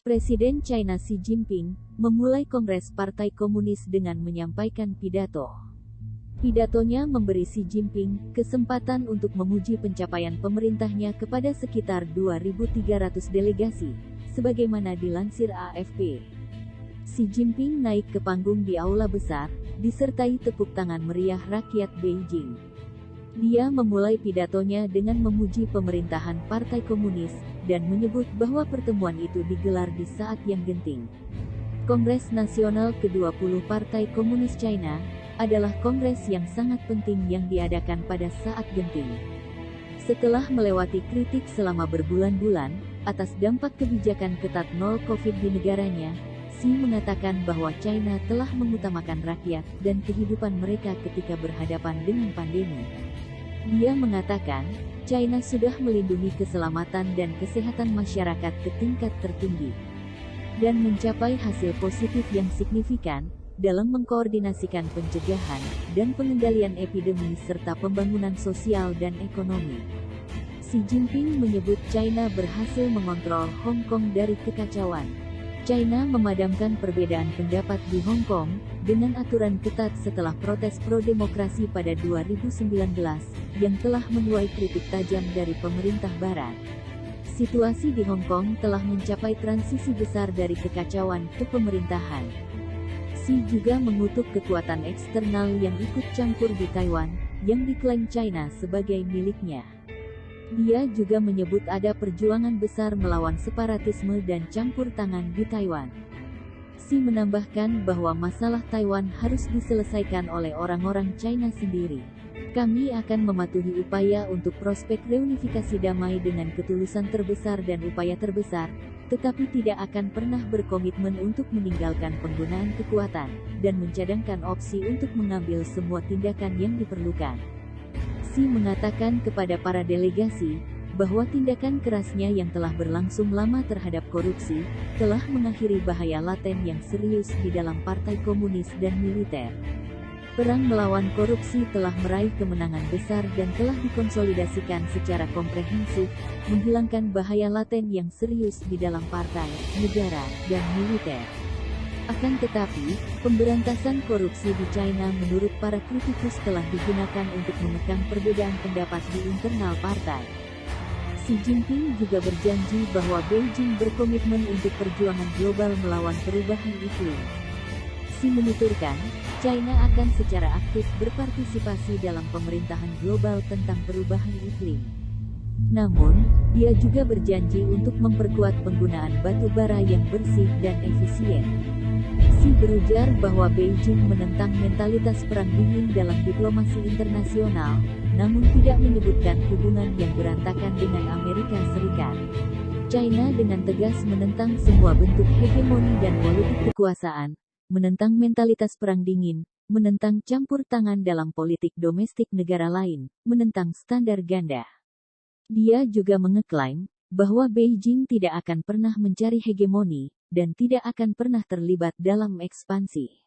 Presiden China Xi Jinping memulai Kongres Partai Komunis dengan menyampaikan pidato. Pidatonya memberi Xi Jinping kesempatan untuk memuji pencapaian pemerintahnya kepada sekitar 2.300 delegasi, sebagaimana dilansir AFP. Xi Jinping naik ke panggung di aula besar, disertai tepuk tangan meriah rakyat Beijing. Dia memulai pidatonya dengan memuji pemerintahan Partai Komunis, dan menyebut bahwa pertemuan itu digelar di saat yang genting. Kongres Nasional ke-20 Partai Komunis China adalah kongres yang sangat penting yang diadakan pada saat genting. Setelah melewati kritik selama berbulan-bulan atas dampak kebijakan ketat nol COVID di negaranya, Xi mengatakan bahwa China telah mengutamakan rakyat dan kehidupan mereka ketika berhadapan dengan pandemi. Dia mengatakan, China sudah melindungi keselamatan dan kesehatan masyarakat ke tingkat tertinggi, dan mencapai hasil positif yang signifikan dalam mengkoordinasikan pencegahan dan pengendalian epidemi serta pembangunan sosial dan ekonomi. Xi Jinping menyebut China berhasil mengontrol Hong Kong dari kekacauan. China memadamkan perbedaan pendapat di Hong Kong dengan aturan ketat setelah protes pro-demokrasi pada 2019 yang telah menuai kritik tajam dari pemerintah barat. Situasi di Hong Kong telah mencapai transisi besar dari kekacauan ke pemerintahan. Xi juga mengutuk kekuatan eksternal yang ikut campur di Taiwan, yang diklaim China sebagai miliknya. Dia juga menyebut ada perjuangan besar melawan separatisme dan campur tangan di Taiwan. Xi menambahkan bahwa masalah Taiwan harus diselesaikan oleh orang-orang China sendiri. Kami akan mematuhi upaya untuk prospek reunifikasi damai dengan ketulusan terbesar dan upaya terbesar, tetapi tidak akan pernah berkomitmen untuk meninggalkan penggunaan kekuatan, dan mencadangkan opsi untuk mengambil semua tindakan yang diperlukan. Xi mengatakan kepada para delegasi, bahwa tindakan kerasnya yang telah berlangsung lama terhadap korupsi, telah mengakhiri bahaya laten yang serius di dalam Partai Komunis dan militer. Perang melawan korupsi telah meraih kemenangan besar dan telah dikonsolidasikan secara komprehensif, menghilangkan bahaya laten yang serius di dalam partai, negara, dan militer. Akan tetapi, pemberantasan korupsi di China menurut para kritikus telah digunakan untuk menekan perbedaan pendapat di internal partai. Xi Jinping juga berjanji bahwa Beijing berkomitmen untuk perjuangan global melawan perubahan iklim. Xi menuturkan, China akan secara aktif berpartisipasi dalam pemerintahan global tentang perubahan iklim. Namun, dia juga berjanji untuk memperkuat penggunaan batu bara yang bersih dan efisien. Xi berujar bahwa Beijing menentang mentalitas perang dingin dalam diplomasi internasional, namun tidak menyebutkan hubungan yang berantakan dengan Amerika Serikat. China dengan tegas menentang semua bentuk hegemoni dan politik kekuasaan, menentang mentalitas perang dingin, menentang campur tangan dalam politik domestik negara lain, menentang standar ganda. Dia juga mengeklaim bahwa Beijing tidak akan pernah mencari hegemoni, dan tidak akan pernah terlibat dalam ekspansi.